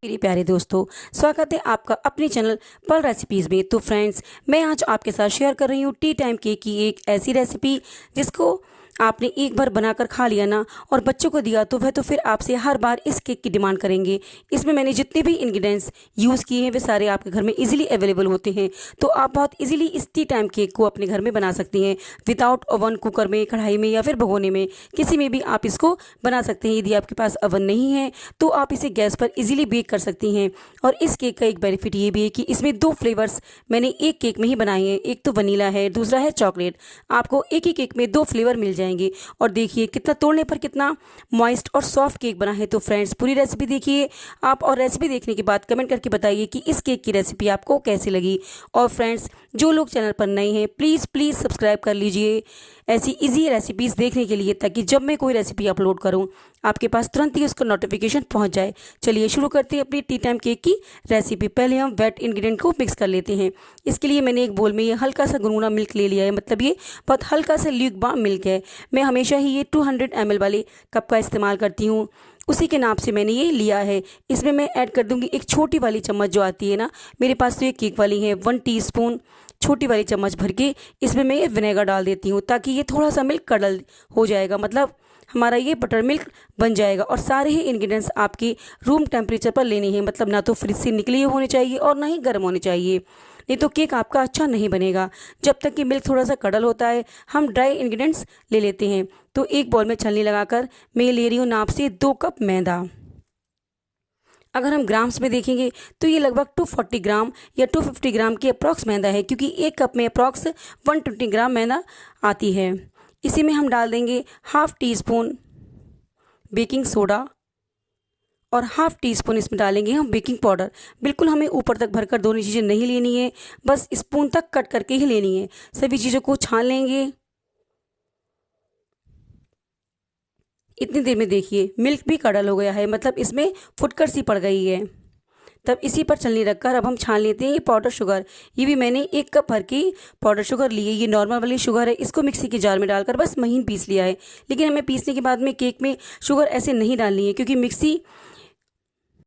मेरे प्यारे दोस्तों, स्वागत है आपका अपने चैनल पल रेसिपीज़ में। तो फ्रेंड्स, मैं आज आपके साथ शेयर कर रही हूँ टी टाइम केक की एक ऐसी रेसिपी जिसको आपने एक बार बनाकर खा लिया ना और बच्चों को दिया तो वह तो फिर आपसे हर बार इस केक की डिमांड करेंगे। इसमें मैंने जितने भी इंग्रेडिएंट्स यूज़ किए हैं वे सारे आपके घर में इजीली अवेलेबल होते हैं, तो आप बहुत इजीली इस टी टाइम केक को अपने घर में बना सकती हैं विदाउट ओवन। कुकर में, कढ़ाई में या फिर भगोने में, किसी में भी आप इसको बना सकते हैं। यदि आपके पास ओवन नहीं है तो आप इसे गैस पर इजीली बेक कर सकती हैं। और इस केक का एक बेनिफिट ये भी है कि इसमें दो फ्लेवर्स मैंने एक केक में ही बनाए हैं, एक तो वनीला है, दूसरा है चॉकलेट। आपको एक ही केक में दो फ्लेवर मिल जाएंगे। और देखिए कितना तोड़ने पर कितना मॉइस्ट और सॉफ्ट केक बना है। तो फ्रेंड्स, पूरी रेसिपी देखिए आप, और रेसिपी देखने के बाद कमेंट करके बताइए कि इस केक की रेसिपी आपको कैसी लगी। और फ्रेंड्स, जो लोग चैनल पर नए हैं प्लीज़ सब्सक्राइब कर लीजिए ऐसी इजी रेसिपीज़ देखने के लिए, ताकि जब मैं कोई रेसिपी अपलोड करूं आपके पास तुरंत ही उसका नोटिफिकेशन पहुंच जाए। चलिए शुरू करते हैं अपनी टी टाइम केक की रेसिपी। पहले हम वेट इंग्रेडिएंट को मिक्स कर लेते हैं। इसके लिए मैंने एक बोल में ये हल्का सा गुनगुना मिल्क ले लिया है, मतलब ये बहुत हल्का सा ल्यूकवार्म मिल्क है। मैं हमेशा ही ये 200 ml वाले कप का इस्तेमाल करती हूँ, उसी के नाप से मैंने ये लिया है। इसमें मैं ऐड कर दूंगी एक छोटी वाली चम्मच जो आती है ना, मेरे पास तो ये केक वाली है, 1 टीस्पून छोटी वाली चम्मच भर के इसमें मैं ये विनेगर डाल देती हूँ, ताकि ये थोड़ा सा मिल्क कडल हो जाएगा, मतलब हमारा ये बटर मिल्क बन जाएगा। और सारे ही इंग्रेडिएंट्स आपकी रूम टेम्परेचर पर लेने हैं, मतलब ना तो फ्रिज से निकले हुए होने चाहिए और ना ही गर्म होने चाहिए, नहीं तो केक आपका अच्छा नहीं बनेगा। जब तक कि मिल्क थोड़ा सा कडल होता है हम ड्राई इंग्रेडिएंट्स ले लेते हैं। तो एक बॉल में छलनी लगाकर मैं ले रही हूँ नाप से 2 कप मैदा। अगर हम ग्राम्स में देखेंगे तो ये लगभग 240 ग्राम या 250 ग्राम की अप्रॉक्स मैदा है, क्योंकि एक कप में अप्रॉक्स 120 ग्राम मैदा आती है। इसी में हम डाल देंगे half tea spoon baking soda और हाफ टी स्पून इसमें डालेंगे हम बेकिंग पाउडर। बिल्कुल हमें ऊपर तक भरकर दोनों चीज़ें नहीं लेनी है, बस स्पून तक कट करके ही लेनी है। सभी चीज़ों को छान लेंगे। इतनी देर में देखिए मिल्क भी कडल हो गया है, मतलब इसमें फुटकर सी पड़ गई है। तब इसी पर छलनी रखकर अब हम छान लेते हैं ये पाउडर शुगर। ये भी मैंने 1 कप भर की पाउडर शुगर ली है, ये नॉर्मल वाली शुगर है। इसको मिक्सी के जार में डालकर बस महीन पीस लिया है। लेकिन हमें पीसने के बाद में केक में शुगर ऐसे नहीं डालनी है, क्योंकि मिक्सी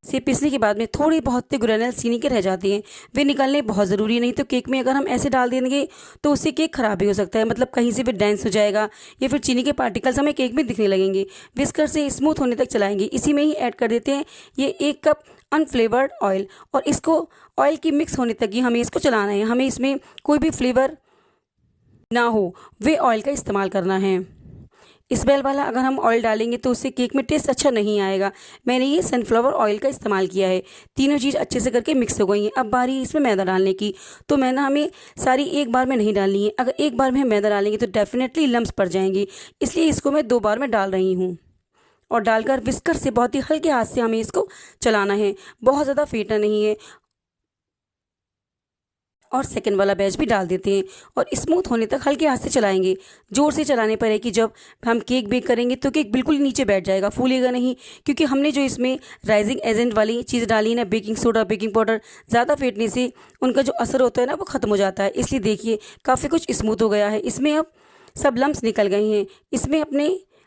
से पीसने के बाद में थोड़ी बहुत ग्रेनुल चीनी के रह जाते हैं, वे निकालने बहुत ज़रूरी है। नहीं तो केक में अगर हम ऐसे डाल देंगे तो उससे केक ख़राब भी हो सकता है, मतलब कहीं से भी डेंस हो जाएगा या फिर चीनी के पार्टिकल्स हमें केक में दिखने लगेंगे। विस्कर से स्मूथ होने तक चलाएंगे। इसी में ही ऐड कर देते हैं ये 1 कप अनफ्लेवर्ड ऑयल, और इसको ऑयल की मिक्स होने तक ही हमें इसको चलाना है। हमें इसमें कोई भी फ्लेवर ना हो वे ऑयल का इस्तेमाल करना है। स्मेल वाला अगर हम ऑयल डालेंगे तो उससे केक में टेस्ट अच्छा नहीं आएगा। मैंने ये सनफ्लावर ऑयल का इस्तेमाल किया है। तीनों चीज़ अच्छे से करके मिक्स हो गई हैं। अब बारी इसमें मैदा डालने की। तो मैदा हमें सारी एक बार में नहीं डालनी है। अगर एक बार में हम मैदा डालेंगे तो डेफिनेटली लम्स पड़ जाएंगे, इसलिए इसको मैं 2 बार में डाल रही हूँ। और डालकर विस्कर से बहुत ही हल्के हाथ से हमें इसको चलाना है, बहुत ज़्यादा फेंटना नहीं है। और सेकंड वाला बैच भी डाल देते हैं और स्मूथ होने तक हल्के हाथ से चलाएंगे। जोर से चलाने पर है कि जब हम केक बेक करेंगे तो केक बिल्कुल नीचे बैठ जाएगा, फूलेगा नहीं, क्योंकि हमने जो इसमें राइजिंग एजेंट वाली चीज़ डाली है ना, बेकिंग सोडा, बेकिंग पाउडर, ज़्यादा फेंटने से उनका जो असर होता है ना वो ख़त्म हो जाता है। इसलिए देखिए काफ़ी कुछ स्मूथ हो गया है। इसमें अब सब लम्स निकल गए हैं। इसमें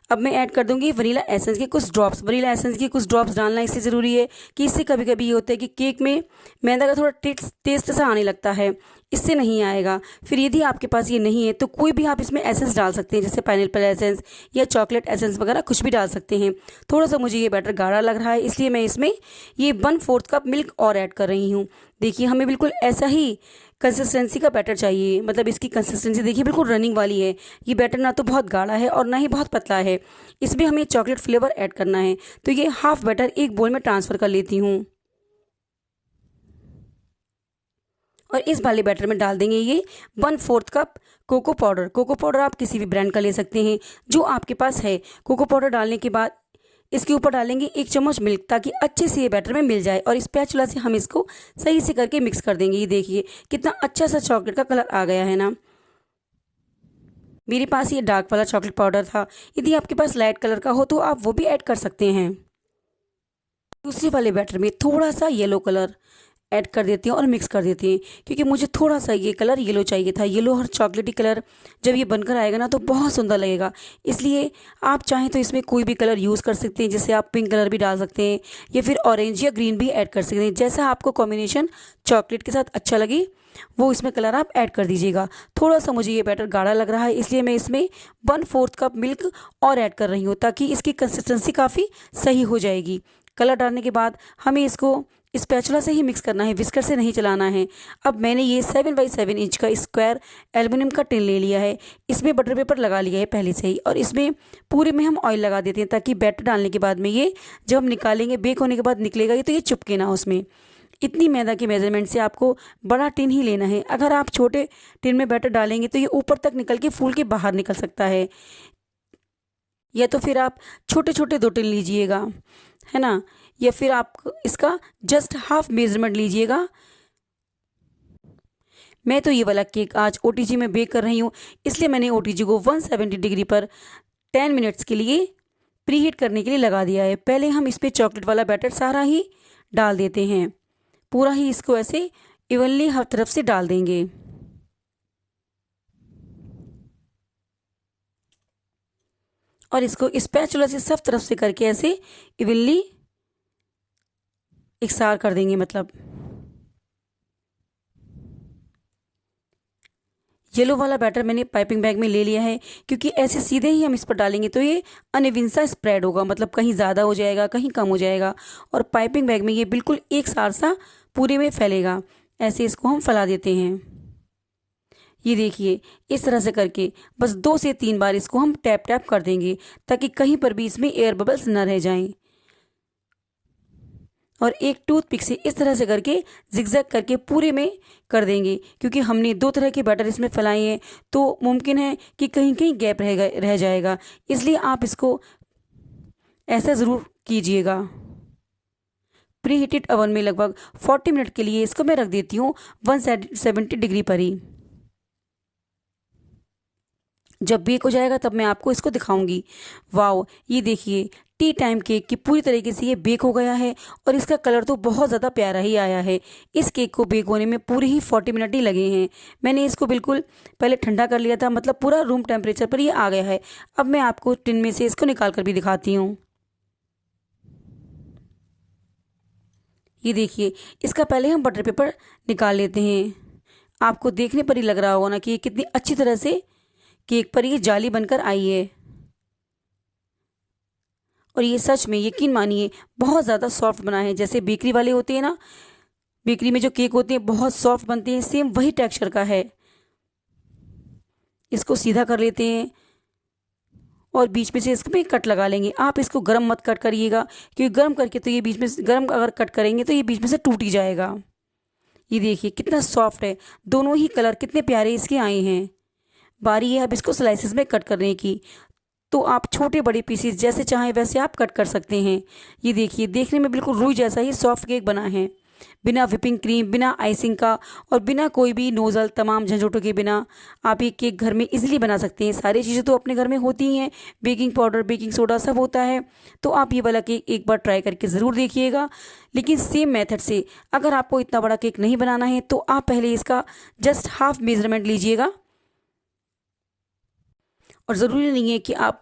अब मैं ऐड कर दूंगी वनीला एसेंस के कुछ ड्रॉप्स। वनीला एसेंस के कुछ ड्रॉप्स डालना इससे ज़रूरी है कि इससे कभी कभी ये होता है कि केक में मैदा का थोड़ा टेस्ट सा आने लगता है, इससे नहीं आएगा। फिर यदि आपके पास ये नहीं है तो कोई भी आप इसमें एसेंस डाल सकते हैं, जैसे पाइनएप्पल एसेंस या चॉकलेट एसेंस वगैरह कुछ भी डाल सकते हैं। थोड़ा सा मुझे ये बैटर गाढ़ा लग रहा है, इसलिए मैं इसमें ये 1/4 कप मिल्क और ऐड कर रही हूँ। देखिए हमें बिल्कुल ऐसा ही कंसिस्टेंसी का बैटर चाहिए, मतलब इसकी कंसिस्टेंसी देखिए बिल्कुल रनिंग वाली है। ये बैटर ना तो बहुत गाढ़ा है और ना ही बहुत पतला है। इसमें हमें चॉकलेट फ्लेवर ऐड करना है, तो ये हाफ बैटर एक बोल में ट्रांसफ़र कर लेती हूँ। और इस वाले बैटर में डाल देंगे ये 1/4 cup cocoa powder. Cocoa powder आप किसी भी ब्रांड का ले सकते हैं जो आपके पास है। कोको पाउडर डालने के बाद इसके ऊपर डालेंगे 1 चम्मच मिल्क, ताकि अच्छे से ये बैटर में मिल जाए। और स्पैचुला से हम इसको सही से करके मिक्स कर देंगे। ये देखिए कितना अच्छा सा चॉकलेट का कलर आ गया है ना। मेरे पास ये डार्क वाला चॉकलेट पाउडर था, यदि आपके पास लाइट कलर का हो तो आप वो भी ऐड कर सकते हैं। दूसरे वाले बैटर में थोड़ा सा येलो कलर ऐड कर देते हैं और मिक्स कर देते हैं, क्योंकि मुझे थोड़ा सा ये कलर येलो चाहिए था। येलो और चॉकलेटी कलर जब ये बनकर आएगा ना तो बहुत सुंदर लगेगा। इसलिए आप चाहें तो इसमें कोई भी कलर यूज़ कर सकते हैं, जैसे आप पिंक कलर भी डाल सकते हैं या फिर ऑरेंज या ग्रीन भी ऐड कर सकते हैं। जैसा आपको कॉम्बिनेशन चॉकलेट के साथ अच्छा लगे वो इसमें कलर आप ऐड कर दीजिएगा। थोड़ा सा मुझे ये बैटर गाढ़ा लग रहा है, इसलिए मैं इसमें 1/4 कप मिल्क और ऐड कर रही हूँ, ताकि इसकी कंसिस्टेंसी काफ़ी सही हो जाएगी। कलर डालने के बाद हमें इसको स्पैचुला से ही मिक्स करना है, विस्कर से नहीं चलाना है। अब मैंने ये 7x7 इंच का स्क्वायर एल्युमिनियम का टिन ले लिया है। इसमें बटर पेपर लगा लिया है पहले से ही, और इसमें पूरे में हम ऑयल लगा देते हैं, ताकि बैटर डालने के बाद में ये जब हम निकालेंगे, बेक होने के बाद निकलेगा ये तो ये चिपके ना उसमें। इतनी मैदा के मेजरमेंट से आपको बड़ा टिन ही लेना है। अगर आप छोटे टिन में बैटर डालेंगे तो ये ऊपर तक निकल के फूल के बाहर निकल सकता है, या तो फिर आप छोटे छोटे 2 टिन लीजिएगा, है ना, या फिर आप इसका जस्ट हाफ मेजरमेंट लीजिएगा। मैं तो ये वाला केक आज ओटीजी में बेक कर रही हूँ, इसलिए मैंने ओटीजी को 170 डिग्री पर 10 मिनट्स के लिए प्रीहीट करने के लिए लगा दिया है। पहले हम इस पर चॉकलेट वाला बैटर सारा ही डाल देते हैं, पूरा ही इसको ऐसे इवनली हर तरफ से डाल देंगे। और इसको स्पैचुला से सब तरफ से करके ऐसे इवनली इकसार कर देंगे। मतलब येलो वाला बैटर मैंने पाइपिंग बैग में ले लिया है, क्योंकि ऐसे सीधे ही हम इस पर डालेंगे तो ये अनइवन सा स्प्रेड होगा, मतलब कहीं ज़्यादा हो जाएगा कहीं कम हो जाएगा, और पाइपिंग बैग में ये बिल्कुल एक सार सा पूरे में फैलेगा। ऐसे इसको हम फैला देते हैं। ये देखिए इस तरह से करके बस 2 से 3 बार इसको हम टैप टैप कर देंगे, ताकि कहीं पर भी इसमें एयर बबल्स न रह जाएं। और एक टूथपिक से इस तरह से करके जिगजैग करके पूरे में कर देंगे, क्योंकि हमने 2 तरह के बैटर इसमें फैलाए हैं तो मुमकिन है कि कहीं कहीं गैप रह जाएगा। इसलिए आप इसको ऐसा ज़रूर कीजिएगा। प्री हीटेड ओवन में लगभग 40 मिनट के लिए इसको मैं रख देती हूँ 170 डिग्री पर ही। जब बेक हो जाएगा तब मैं आपको इसको दिखाऊंगी। वाओ, ये देखिए टी टाइम केक की पूरी तरीके से ये बेक हो गया है, और इसका कलर तो बहुत ज़्यादा प्यारा ही आया है। इस केक को बेक होने में पूरे ही 40 मिनट ही लगे हैं। मैंने इसको बिल्कुल पहले ठंडा कर लिया था, मतलब पूरा रूम टेम्परेचर पर ये आ गया है। अब मैं आपको टिन में से इसको निकाल कर भी दिखाती हूँ। ये देखिए इसका पहले हम बटर पेपर निकाल लेते हैं। आपको देखने पर ही लग रहा होगा ना कि ये कितनी अच्छी तरह से केक पर ये जाली बनकर आई है, और ये सच में यकीन मानिए बहुत ज़्यादा सॉफ्ट बना है। जैसे बेकरी वाले होते हैं ना, बेकरी में जो केक होते हैं बहुत सॉफ्ट बनते हैं, सेम वही टेक्सचर का है। इसको सीधा कर लेते हैं और बीच में से इसमें कट लगा लेंगे। आप इसको गर्म मत कट करिएगा, क्योंकि गर्म करके तो ये बीच में गर्म अगर कट करेंगे तो ये बीच में से टूट ही जाएगा। ये देखिए कितना सॉफ्ट है, दोनों ही कलर कितने प्यारे इसके आए हैं। बारी है अब इसको स्लाइसेस में कट करने की, तो आप छोटे बड़े पीसेस जैसे चाहें वैसे आप कट कर सकते हैं। ये देखिए देखने में बिल्कुल रुई जैसा ही सॉफ्ट केक बना है, बिना व्हिपिंग क्रीम, बिना आइसिंग का और बिना कोई भी नोज़ल, तमाम झंझटों के बिना आप ये केक घर में इजीली बना सकते हैं। सारी चीज़ें तो अपने घर में होती ही हैं, बेकिंग पाउडर, बेकिंग सोडा सब होता है। तो आप ये वाला केक एक बार ट्राई करके ज़रूर देखिएगा। लेकिन सेम मेथड से अगर आपको इतना बड़ा केक नहीं बनाना है तो आप पहले इसका जस्ट हाफ मेजरमेंट लीजिएगा, और ज़रूरी नहीं है कि आप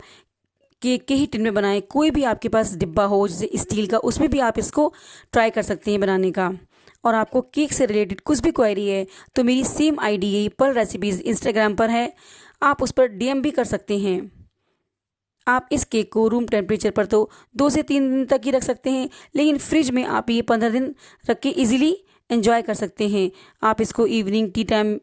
केक के ही टिन में बनाएं। कोई भी आपके पास डिब्बा हो जैसे स्टील का, उसमें भी आप इसको ट्राई कर सकते हैं बनाने का। और आपको केक से रिलेटेड कुछ भी क्वेरी है तो मेरी सेम आईडी यही पर्ल रेसिपीज़ इंस्टाग्राम पर है, आप उस पर डीएम भी कर सकते हैं। आप इस केक को रूम टेम्परेचर पर तो 2 से 3 दिन तक ही रख सकते हैं, लेकिन फ्रिज में आप ये 15 दिन रख के ईजिली एंजॉय कर सकते हैं। आप इसको इवनिंग टी टाइम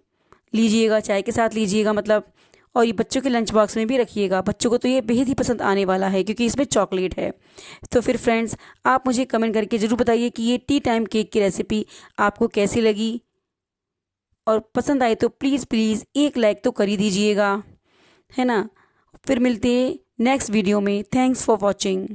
लीजिएगा, चाय के साथ लीजिएगा मतलब, और ये बच्चों के लंच बॉक्स में भी रखिएगा। बच्चों को तो ये बेहद ही पसंद आने वाला है, क्योंकि इसमें चॉकलेट है। तो फिर फ्रेंड्स, आप मुझे कमेंट करके ज़रूर बताइए कि ये टी टाइम केक की रेसिपी आपको कैसी लगी, और पसंद आए तो प्लीज़ प्लीज़ एक लाइक तो कर ही दीजिएगा, है ना। फिर मिलते हैं नेक्स्ट वीडियो में। Thanks for watching.